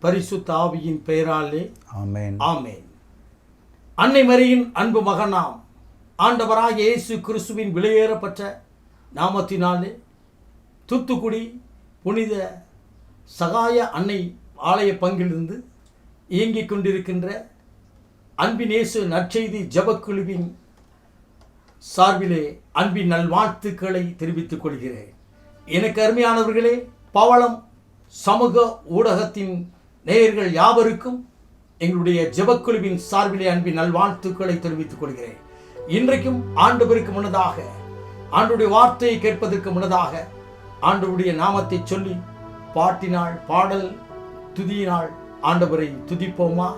பரிசுத்த ஆவியின் பெயராலே ஆமென். ஆமென். அன்னை மரியின் அன்பு மகனாம் ஆண்டவராகிய இயேசு கிறிஸ்துவின் விலையேறப்பட்ட நாமத்தினாலே தூத்துக்குடி புனித சகாய அன்னை ஆலய பங்கிலிருந்து இயங்கிக் கொண்டிருக்கின்ற அன்பின் இயேசு நற்செய்தி ஜெபக்குழுவின் சார்பிலே அன்பின் நல்வாழ்த்துக்களை தெரிவித்துக் கொள்கிறேன். எனக்கு அருமையானவர்களே, பவளம் சமூக ஊடகத்தின் நேயர்கள் யாவருக்கும் எங்களுடைய ஜெபக்குழுவின் சார்பிலே அன்பின் நல்வாழ்த்துக்களை தெரிவித்துக் கொள்கிறேன். இன்றைக்கும் ஆண்டவருக்கு முன்னதாக, ஆண்டவருடைய வார்த்தையை கேட்பதற்கு முன்னதாக ஆண்டவருடைய நாமத்தை சொல்லி பாட்டினால், பாடல் துதியினால் ஆண்டவரை துதிப்போமா?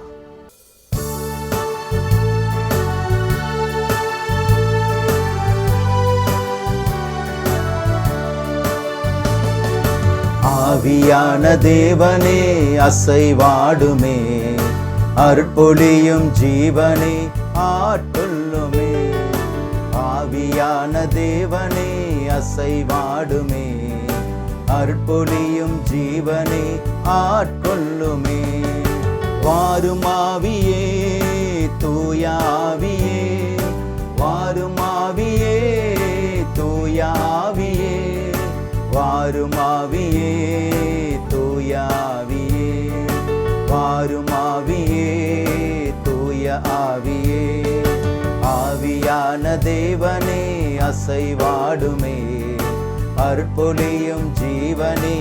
ஆவியான தேவனே அசைவாடுமே, அற்பொழியும் ஜீவனே ஆட்கொள்ளுமே. ஆவியான தேவனே அசைவாடுமே, அற்பொழியும் ஜீவனே ஆட்கொள்ளுமே. வாரும் ஆவியே தூய ஆவியே, வாரும் ஆவியே தூய ஆவியே, வாரும் ஆவியே தூய ஆவியே, வாரும் ஆவியே தூய ஆவியே. ஆவியான தேவனே அசைவாடுமே, அற்பொழியும் ஜீவனே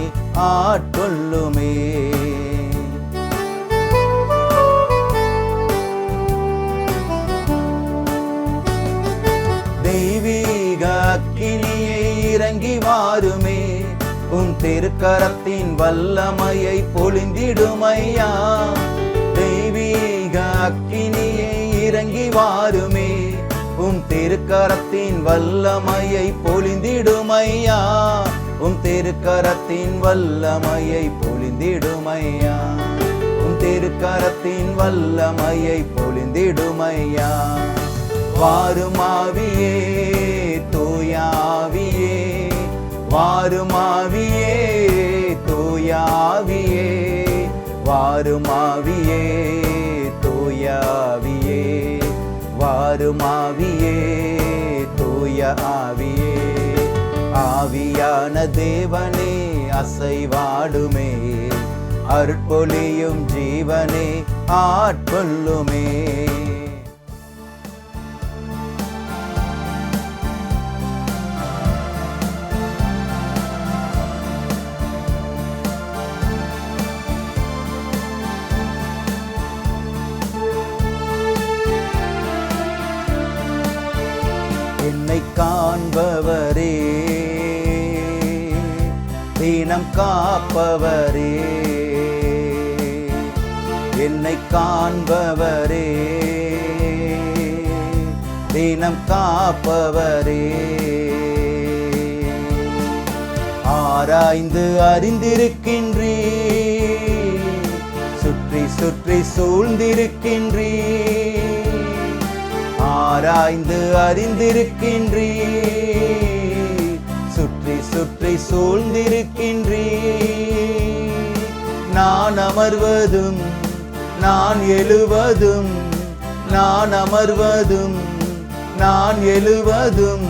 ஆட்கொள்ளுமே. தெய்வீக அக்கினியை இறங்கி வாருமே, உன் திருக்கரத்தின் வல்லமையை பொழிந்திடுமையா. தெய்வீக அக்கினியை இறங்கி வாருமே, உன் திருக்கரத்தின் வல்லமையை பொழிந்திடுமையா. உன் திருக்கரத்தின் வல்லமையை பொழிந்திடுமையா, உன் திருக்கரத்தின் வல்லமையை பொழிந்திடுமையா. வாரும் ஆவியே தூய ஆவியே, வாரும் ஆவியே தூய ஆவியே, வாரும் ஆவியே தூய ஆவியே, வாரும் ஆவியே தூய ஆவியே. ஆவியான தேவனே அசைவாடுமே, அற்பொழியும் ஜீவனே ஆட்கொள்ளுமே. என்னை காண்பவரே, தினம் காப்பவரே, என்னை காண்பவரே, தினம் காப்பவரே. ஆராய்ந்து அறிந்திருக்கின்றீ, சுற்றி சுற்றி சூழ்ந்திருக்கின்றீ. ஆராய்ந்து அறிந்திருக்கின்றீ, சுற்றி சுற்றி சூழ்ந்திருக்கின்றீ. நான் அமர்வதும் நான் எழுவதும், நான் அமர்வதும் நான் எழுவதும்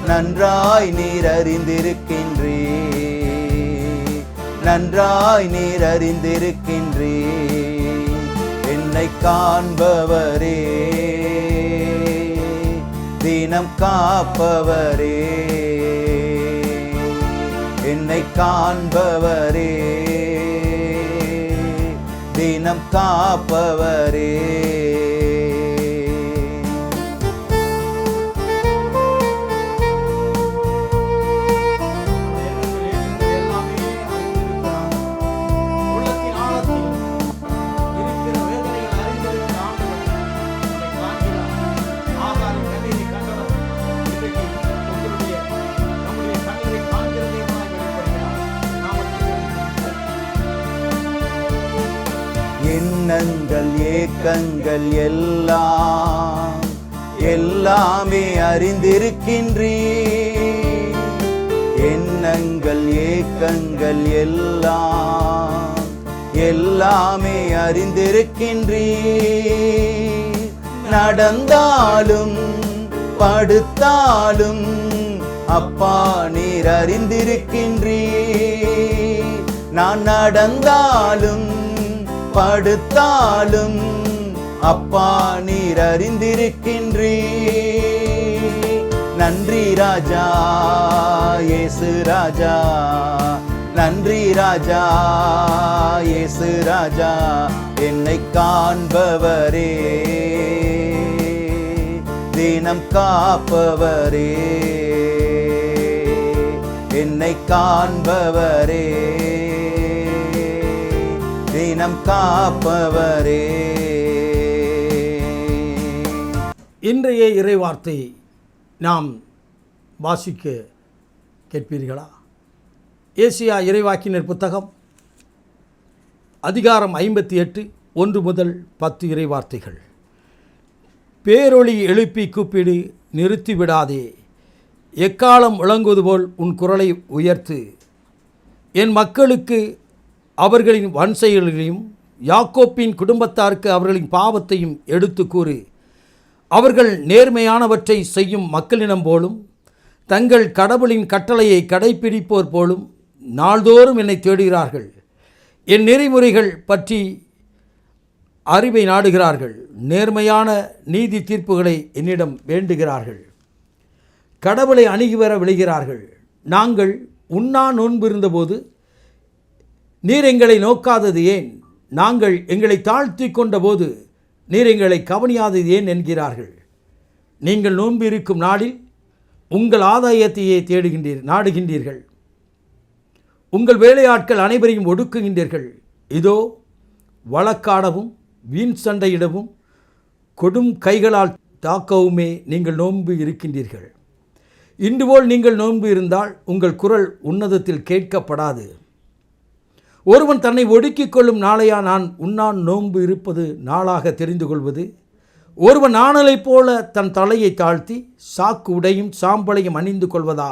நன்றாய் நீர் அறிந்திருக்கின்றீ, நன்றாய் நீர் அறிந்திருக்கின்றீ. என்னை காண்பவரே, தினம் காப்பவரே, என்னை காண்பவரே, தினம் காப்பவரே. எண்ணங்கள் ஏக்கங்கள் எல்லாம் எல்லாமே அறிந்திருக்கின்றீ. எண்ணங்கள் ஏக்கங்கள் எல்லாம் எல்லாமே அறிந்திருக்கின்றீர். நடந்தாலும் படுத்தாலும் அப்பா நீர் அறிந்திருக்கின்றீர். நான் நடந்தாலும் படுத்தாலும் அப்பா நீர் அறிந்திருக்கின்றீர். நன்றி ராஜா இயேசு ராஜா, நன்றி ராஜா இயேசு ராஜா, என்னை காண்பவரே, தினம் காப்பவரே, என்னை காண்பவரே, தினம் காப்பவரே. இன்றைய இறைவார்த்தை நாம் வாசிக்க கேட்பீர்களா? ஏசியா இறைவாக்கினர் புத்தகம் அதிகாரம் 58 1 முதல் 10 இறைவார்த்தைகள். பேரொளி எழுப்பி கூப்பிடு, நிறுத்திவிடாதே. எக்காலம் முழங்குவது போல் உன் குரலை உயர்த்து. என் மக்களுக்கு அவர்களின் வன்செயல்களையும் யாக்கோப்பின் குடும்பத்தாருக்கு அவர்களின் பாவத்தையும் எடுத்து கூறு. அவர்கள் நேர்மையானவற்றை செய்யும் மக்களினம் போலும் தங்கள் கடவுளின் கட்டளையை கடைப்பிடிப்போர் போலும் நாள்தோறும் என்னை தேடுகிறார்கள். என் நெறிமுறைகள் பற்றி அறிவை நாடுகிறார்கள். நேர்மையான நீதி தீர்ப்புகளை என்னிடம் வேண்டுகிறார்கள். கடவுளை அணுகி வர விளைகிறார்கள். நாங்கள் உண்ணா நோன்பு இருந்தபோது நீர் எங்களை நோக்காதது ஏன்? நாங்கள் எங்களை தாழ்த்தி கொண்டபோது நீர் எங்களை கவனியாதது ஏன் என்கிறார்கள். நீங்கள் நோன்பு இருக்கும் நாளில் உங்கள் ஆதாயத்தையே நாடுகின்றீர்கள். உங்கள் வேலையாட்கள் அனைவரையும் ஒடுக்குகின்றீர்கள். இதோ வழக்காடவும் வீண் சண்டையிடவும் கொடும் கைகளால் தாக்கவுமே நீங்கள் நோன்பு இருக்கின்றீர்கள். இன்றுபோல் நீங்கள் நோன்பு இருந்தால் உங்கள் குரல் உன்னதத்தில் கேட்கப்படாது. ஒருவன் தன்னை ஒடுக்கிக் கொள்ளும் நாளையா நான் உண்ணான் நோன்பு இருப்பது நாளாக தெரிந்து கொள்வது? ஒருவன் நாணலைப் போல தன் தலையை தாழ்த்தி சாக்கு உடையும் சாம்பலையும் அணிந்து கொள்வதா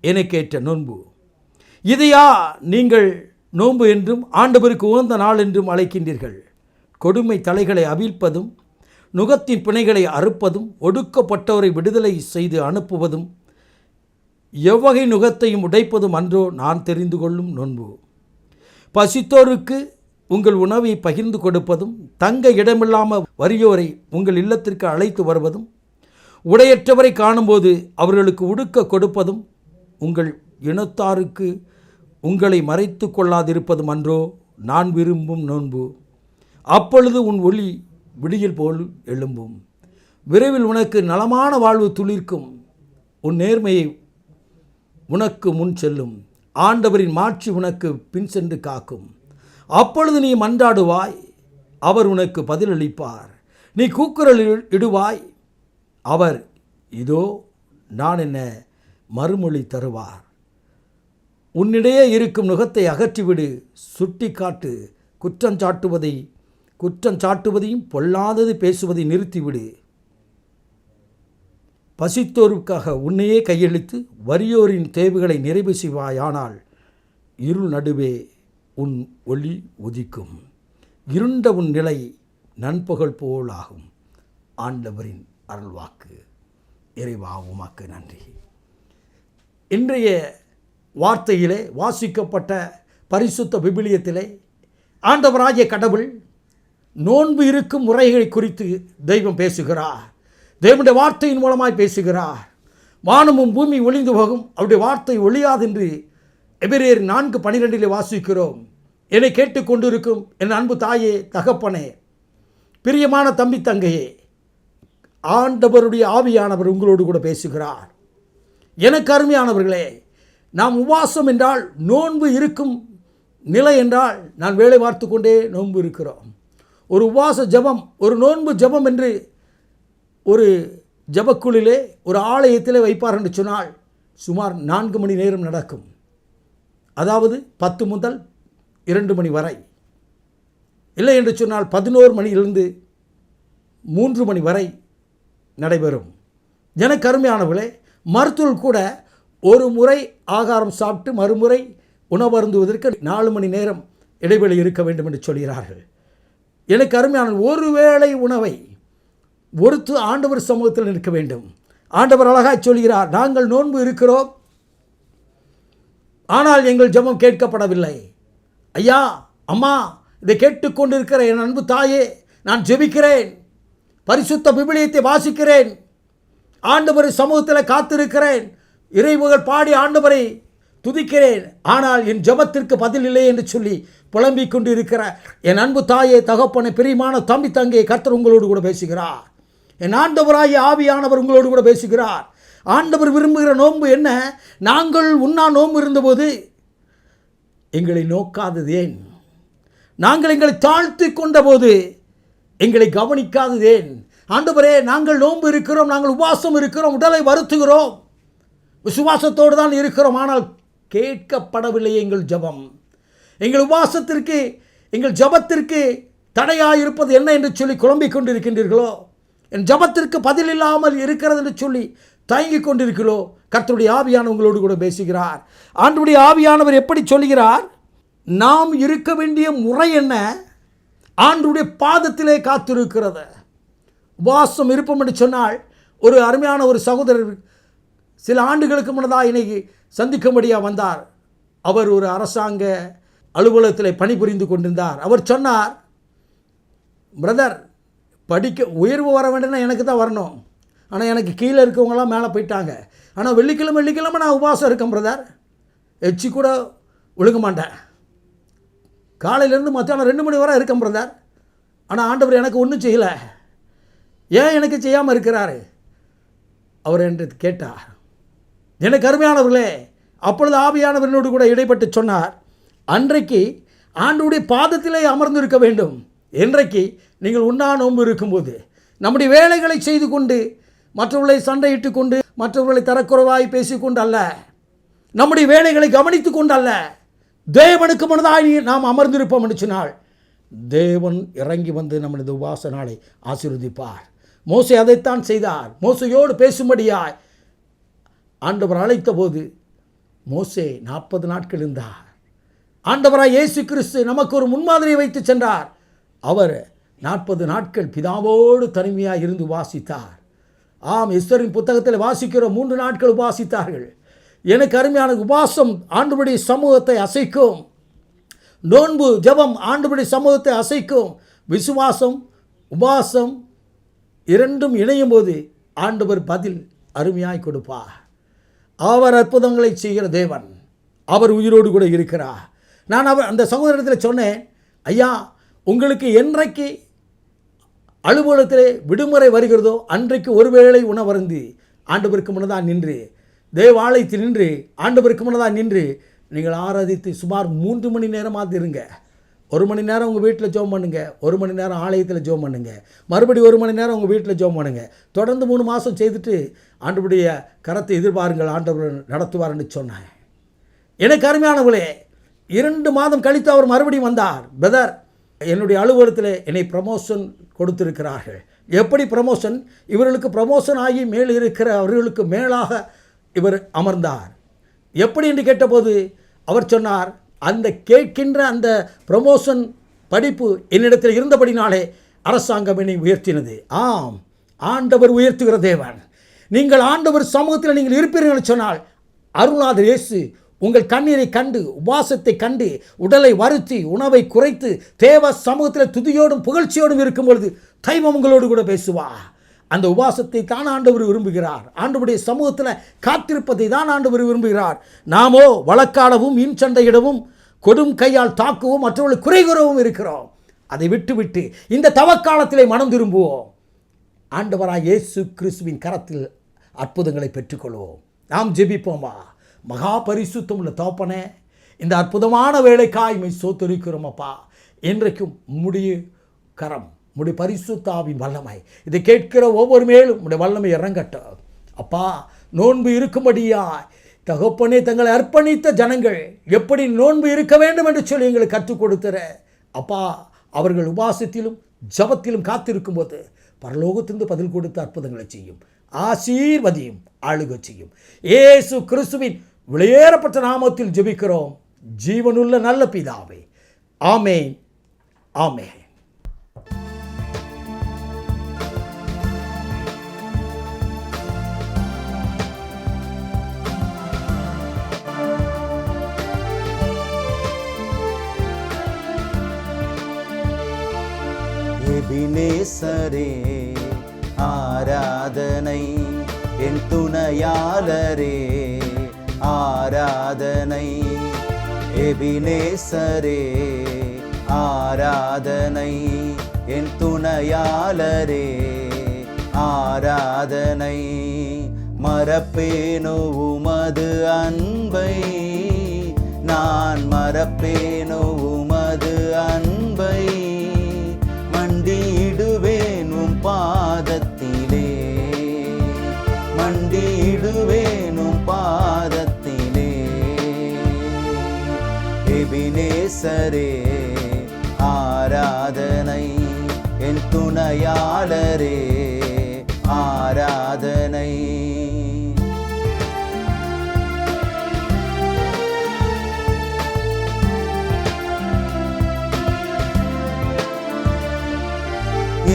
எனக்கேற்ற நோன்பு? இதையா நீங்கள் நோன்பு என்றும் ஆண்டவருக்கு உகந்த நாள் என்றும் அழைக்கின்றீர்கள்? கொடுமை தலைகளை அவிழ்ப்பதும் நுகத்தின் பிணைகளை அறுப்பதும் ஒடுக்கப்பட்டவரை விடுதலை செய்து அனுப்புவதும் எவ்வகை நுகத்தையும் உடைப்பதும் அன்றோ நான் தெரிந்து கொள்ளும் நோன்பு? பசித்தோருக்கு உங்கள் உணவை பகிர்ந்து கொடுப்பதும் தங்க இடமில்லாமல் வறியோரை உங்கள் இல்லத்திற்கு அழைத்து வருவதும் உடையற்றவரை காணும்போது அவர்களுக்கு உடுக்க கொடுப்பதும் உங்கள் இனத்தாருக்கு உங்களை மறைத்து கொள்ளாதிருப்பதும் அன்றோ நான் விரும்பும் நோன்பு? அப்பொழுது உன் ஒளி விடியல் போல் எழும்பும். விரைவில் உனக்கு நலமான வாழ்வு துளிர்க்கும். உன் நேர்மையை உனக்கு முன் செல்லும். ஆண்டவரின் மாட்சி உனக்கு பின் சென்று காக்கும். அப்பொழுது நீ மன்றாடுவாய், அவர் உனக்கு பதிலளிப்பார். நீ கூக்குரல் இடுவாய், அவர் இதோ நான் என்ன மறுமொழி தருவார். உன்னிடையே இருக்கும் நுகத்தை அகற்றிவிடு. சுட்டி காட்டு. குற்றஞ்சாட்டுவதையும் பொல்லாதது பேசுவதை நிறுத்திவிடு. பசித்தோருக்காக உன்னையே கையளித்து வறியோரின் தேவைகளை நிறைவு செய்வாயானால் இருள் நடுவே உன் ஒளி உதிக்கும். இருண்ட உன் நிலை நண்பகல் போலாகும். ஆண்டவரின் அருள்வாக்கு. இறைவா உமக்கு நன்றி. இன்றைய வார்த்தையிலே வாசிக்கப்பட்ட பரிசுத்த விபிலியத்திலே ஆண்டவராகிய கடவுள் நோன்பு இருக்கும் முறைகளை குறித்து தெய்வம் பேசுகிறார். தேவனுடைய வார்த்தையின் மூலமாய் பேசுகிறார். வானமும் பூமி ஒளிந்து போகும், அவருடைய வார்த்தை ஒளியாதென்று எபிரேயர் 4:12 வாசிக்கிறோம். என்னை கேட்டுக்கொண்டிருக்கும் என் அன்பு தாயே, தகப்பனே, பிரியமான தம்பி தங்கையே, ஆண்டவருடைய ஆவியானவர் உங்களோடு கூட பேசுகிறார். எனக்கு அருமையானவர்களே, நாம் உபவாசம் என்றால் நோன்பு இருக்கும் நிலை என்றால் நான் வேலை பார்த்து கொண்டே நோன்பு இருக்கிறோம். ஒரு உபவாச ஜபம், ஒரு நோன்பு ஜபம் என்று ஒரு ஜபக்குழிலே ஒரு ஆலயத்தில் வைப்பார் என்று சொன்னால் சுமார் 4 மணி நேரம் நடக்கும். அதாவது 10 முதல் 2 மணி வரை. இல்லை என்று சொன்னால் 11 மணியிலிருந்து 3 மணி வரை நடைபெறும். எனக்கு அருமையானவர்களே, மருத்துவர் கூட ஒரு முறை ஆகாரம் சாப்பிட்டு மறுமுறை உணவருந்துவதற்கு 4 மணி நேரம் இடைவெளி இருக்க வேண்டும் என்று சொல்கிறார்கள். எனக்கு அருமையான ஒருவேளை உணவை ஒருத்து ஆண்டவர் சமூகத்தில் நிற்க வேண்டும். ஆண்டவர் அழகாய் சொல்கிறார், நாங்கள் நோன்பு இருக்கிறோம், ஆனால் எங்கள் ஜெபம் கேட்கப்படவில்லை. ஐயா, அம்மா, இதை கேட்டுக்கொண்டிருக்கிற என் அன்பு தாயே, நான் ஜெபிக்கிறேன், பரிசுத்த விவிலியத்தை வாசிக்கிறேன், ஆண்டவர் சமூகத்தில் காத்திருக்கிறேன், இறைவுகள் பாடி ஆண்டவரை துதிக்கிறேன், ஆனால் என் ஜெபத்திற்கு பதில் இல்லை என்று சொல்லி புலம்பிக் கொண்டு இருக்கிற என் அன்பு தாயே, தகப்பனை, பிரியமான தம்பி தங்கையை கர்த்தர் உங்களோடு கூட பேசுகிறார். என் ஆண்டவராகிய ஆவியானவர் உங்களோடு கூட பேசுகிறார். ஆண்டவர் விரும்புகிற நோன்பு என்ன? நாங்கள் உண்ணா நோன்பு இருந்தபோது எங்களை நோக்காதது ஏன்? நாங்கள் எங்களை தாழ்த்தி கொண்ட போது எங்களை கவனிக்காதது ஏன்? ஆண்டவரே, நாங்கள் நோன்பு இருக்கிறோம், நாங்கள் உபவாசம் இருக்கிறோம், உடலை வருத்துகிறோம், விசுவாசத்தோடு தான் இருக்கிறோம், ஆனால் கேட்கப்படவில்லை எங்கள் ஜெபம். எங்கள் உபவாசத்திற்கு, எங்கள் ஜெபத்திற்கு தடையாயிருப்பது என்ன என்று சொல்லி குழம்பிக் கொண்டிருக்கின்றீர்களோ? என் ஜெபத்திற்கு பதில் இல்லாமல் இருக்கிறது என்று சொல்லி தயங்கிக் கொண்டிருக்கிறோ? கர்த்தருடைய ஆவியானவர் உங்களோடு கூட பேசுகிறார். ஆண்டவருடைய ஆவியானவர் எப்படி சொல்கிறார்? நாம் இருக்க வேண்டிய முறை என்ன? ஆண்டவருடைய பாதத்திலே காத்திருக்கிறது. உபவாசம் இருப்போம் என்று சொன்னால், ஒரு அருமையான ஒரு சகோதரர் சில ஆண்டுகளுக்கு முன்னதாக இன்னைக்கு சந்திக்கும்படியாக வந்தார். அவர் ஒரு அரசாங்க அலுவலகத்தில் பணிபுரிந்து கொண்டிருந்தார். அவர் சொன்னார், பிரதர், படிக்க உயர்வு வர வேண்டும்னா எனக்கு தான் வரணும், ஆனால் எனக்கு கீழே இருக்கவங்களாம் மேலே போயிட்டாங்க, ஆனால் வெள்ளிக்கிழமை நான் உபவாசம் இருக்கேன் பிரதர், எச்சி கூட ஒழுங்க மாட்டேன், காலையிலேருந்து மத்தியானம் 2 மணி வரை இருக்கேன் பிரதர், ஆனால் ஆண்டவர் எனக்கு ஒன்றும் செய்யலை, ஏன் எனக்கு செய்யாமல் இருக்கிறாரு? அவர் என்று கேட்டார். எனக்கு அருமையானவர்களே, அப்பொழுது ஆவியானவர்களோடு கூட இடைப்பட்டு சொன்னார், அன்றைக்கு ஆண்டவருடைய பாதத்திலே அமர்ந்திருக்க வேண்டும். இன்றைக்கு நீங்கள் உண்ணா நோன்பு இருக்கும்போது நம்முடைய வேலைகளை செய்து கொண்டு, மற்றவர்களை சண்டையிட்டு கொண்டு, மற்றவர்களை தரக்குறைவாய் பேசிக்கொண்டு அல்ல, நம்முடைய வேலைகளை கவனித்து கொண்டு அல்ல, தேவனுக்கு முன்னதாய் நாம் அமர்ந்திருப்போம் என்று சொன்னால் தேவன் இறங்கி வந்து நம்முடைய உபவாச நாளை ஆசீர்வதிப்பார். மோசே அதைத்தான் செய்தார். மோசையோடு பேசும்படியாய் ஆண்டவர் அழைத்த போது மோசே 40 நாட்கள் இருந்தார். ஆண்டவராய் இயேசு கிறிஸ்து நமக்கு ஒரு முன்மாதிரியை வைத்து சென்றார். அவர் 40 நாட்கள் பிதாவோடு தனிமையாக இருந்து வாசித்தார். ஆம், எஸ்தரின் புத்தகத்தில் வாசிக்கிற 3 நாட்கள் உபாசித்தார்கள். எனக்கு அருமையான உபாசம் ஆண்டவருடைய சமூகத்தை அசைக்கும். நோன்பு ஜெபம் ஆண்டவருடைய சமூகத்தை அசைக்கும். விசுவாசம் உபாசம் இரண்டும் இணையும் போது ஆண்டவர் பதில் அருமையாய் கொடுப்பார். அவர் அற்புதங்களை செய்கிற தேவன், அவர் உயிரோடு கூட இருக்கிறார். நான் அந்த சகோதரத்தில் சொன்னேன், ஐயா, உங்களுக்கு என்றைக்கு அலுவலகத்திலே விடுமுறை வருகிறதோ அன்றைக்கு ஒருவேளை உணவருந்தி ஆண்டவருக்கு முன்னதாக நின்று, தேவாலயத்தில் நின்று ஆண்டவருக்கு முன்னதாக நின்று நீங்கள் ஆராதித்து சுமார் 3 மணி நேரமாவது இருங்க. 1 மணி நேரம் உங்கள் வீட்டில் ஜெபம் பண்ணுங்கள், 1 மணி நேரம் ஆலயத்தில் ஜெபம் பண்ணுங்கள், மறுபடியும் 1 மணி நேரம் உங்கள் வீட்டில் ஜெபம் பண்ணுங்கள். தொடர்ந்து 3 மாதம் செய்துட்டு ஆண்டவருடைய கரத்தை எதிர்பாருங்கள், ஆண்டவர் நடத்துவார்னு சொன்னேன். எனக்கு அருமையானவர்களே, 2 மாதம் கழித்து அவர் மறுபடியும் வந்தார். பிரதர், என்னுடைய அலுவலகத்தில் என்னை ப்ரமோஷன் கொடுத்திருக்கிறார்கள். எப்படி ப்ரமோஷன்? இவர்களுக்கு ப்ரமோஷன் ஆகி மேல் இருக்கிற அவர்களுக்கு மேலாக இவர் அமர்ந்தார். எப்படி என்று கேட்டபோது அவர் சொன்னார், அந்த கேட்கின்ற அந்த ப்ரமோஷன் படிப்பு என்னிடத்தில் இருந்தபடினாலே அரசாங்கம் என்னை உயர்த்தினது. ஆம், ஆண்டவர் உயர்த்துகிற தேவன். நீங்கள் ஆண்டவர் சமூகத்தில் நீங்கள் இருப்பீர்கள் சொன்னால் அருள்நாதர் இயேசு உங்கள் கண்ணீரை கண்டு, உபாசத்தை கண்டு, உடலை வருத்தி உணவை குறைத்து தேவ சமூகத்தில் துதியோடும் புகழ்ச்சியோடும் இருக்கும் பொழுது தெய்வம் உங்களோடு கூட பேசுவா. அந்த உபாசத்தை தான் ஆண்டவர் விரும்புகிறார். ஆண்டவருடைய சமூகத்தில் காத்திருப்பதை தான் ஆண்டவர் விரும்புகிறார். நாமோ வழக்காடவும் மீன் சண்டையிடவும் கொடும் கையால் தாக்கவும் மற்றவர்களை குறை கூறவும் இருக்கிறோம். அதை விட்டுவிட்டு இந்த தவக்காலத்திலே மனம் திரும்புவோம். ஆண்டவராய் இயேசு கிறிஸ்துவின் கரத்தில் அற்புதங்களை பெற்றுக்கொள்வோம். நாம் ஜெபிப்போமா? மகா பரிசுத்தம் உள்ள தகப்பனே, இந்த அற்புதமான வேலைக்காய் மை சோத்தரிக்கிறோம் அப்பா. இன்றைக்கும் முடிய கரம், உடைய பரிசுத்தாவின் வல்லமை இதை கேட்கிற ஒவ்வொரு மேலும் உடைய வல்லமை இறங்கட்டும் அப்பா. நோன்பு இருக்கும்படியாய் தகப்பனே தங்களை அர்ப்பணித்த ஜனங்கள் எப்படி நோன்பு இருக்க வேண்டும் என்று சொல்லி எங்களுக்கு கற்றுக் கொடுத்துற அப்பா. அவர்கள் உபாசத்திலும் ஜபத்திலும் காத்திருக்கும் போது பரலோகத்திலிருந்து பதில் கொடுத்து அற்புதங்களை செய்யும், ஆசீர்வதியும், ஆளுகை செய்யும். இயேசு கிறிஸ்துவின் விலையேறப்பட்ட நாமத்தில் ஜெபிக்கிறோம் ஜீவனுள்ள நல்ல பிதாவே, ஆமேன், ஆமேன். எபினேசரே ஆராதனை, என் துணையாளரே ஆராதனை. எபினேசரே ஆராதனை, என் துணையாளரே ஆராதனை. மறப்பேனோ உமது அன்பை, நான் மறப்பேனோ உமது அன்பை. மண்டியிடுவேன் உம் பாதத்திலே, மண்டியிடுவேன் உம் பாதத்திலே. எபினேசரே ஆராதனை, என் துணையாளரே ஆராதனை.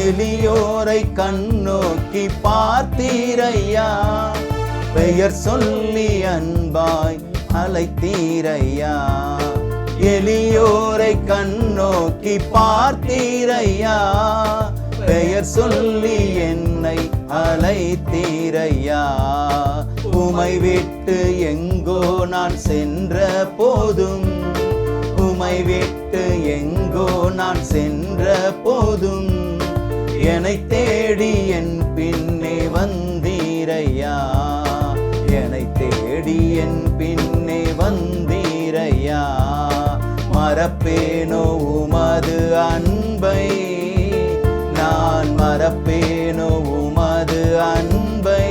எளியோரை கண்ணோக்கி பார்த்தீரையா, பெயர் சொல்லி அன்பாய் அழைத்தீரையா. எளியோரை கண்ணோக்கி பார்த்தீரையா, பெயர் சொல்லி என்னை அழைத்தீரையா. உமை விட்டு எங்கோ நான் சென்ற போதும், உமை விட்டு எங்கோ நான் சென்ற போதும், என்னை தேடி என் பின்னே வந்தீரையா, என்னை தேடி என் பின்னே வந்தீரையா. மறப்பேனோ உமது அன்பை, நான் மறப்பேனோ உமது அன்பை.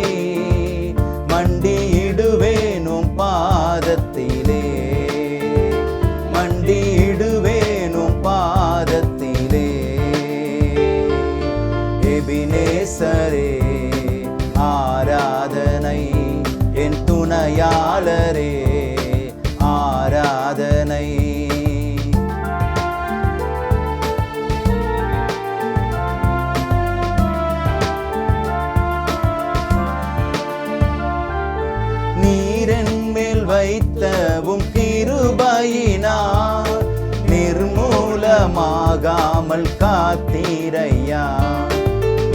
மண்டியிடுவேனும் பாதத்திலே, மண்டியிடுவேனும் பாதத்திலே. எபினேசரே ஆராதனை, என் துணையாளரே ஆராதனை. நீரென் மேல் வைத்தவும் கிருபையினார், நிர்மூலமாகாமல் காத்தீரையா.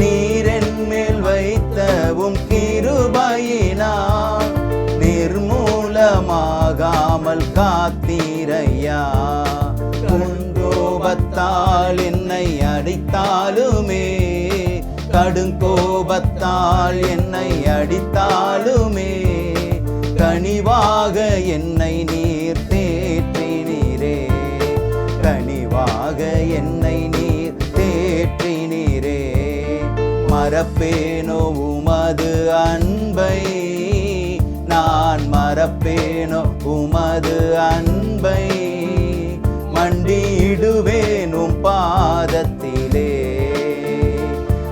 நீரென் மேல் வைத்தவும் கிருபையினார், நிர்மூலமாகாமல் காத்தீரையா. கோபத்தால் என்னை அடித்தாலுமே, கடுங்கோபத்தால் என்னை அடித்தாலுமே, கனிவாக என்னை நீர் தேற்றினீரே, கனிவாக என்னை நீர் தேற்றினீரே. மறப்பேனோ உமது அன்பை, நான் மறப்பேனோ உமது அன்பை. மண்டியிடுவேனும் பாதத்திலே,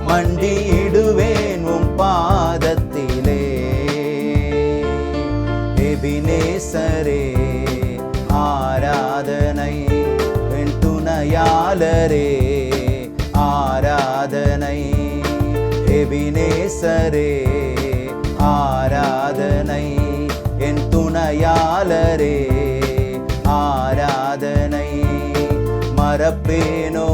மண்டியிடுவேனும் பாதத்திலே. எபினேசரே ஆராதனை, என் துணையாளரே ஆராதனை. எபினேசரே ஆராதனை, என் துணையாளரே ஆராதனை. மறப்பேனோ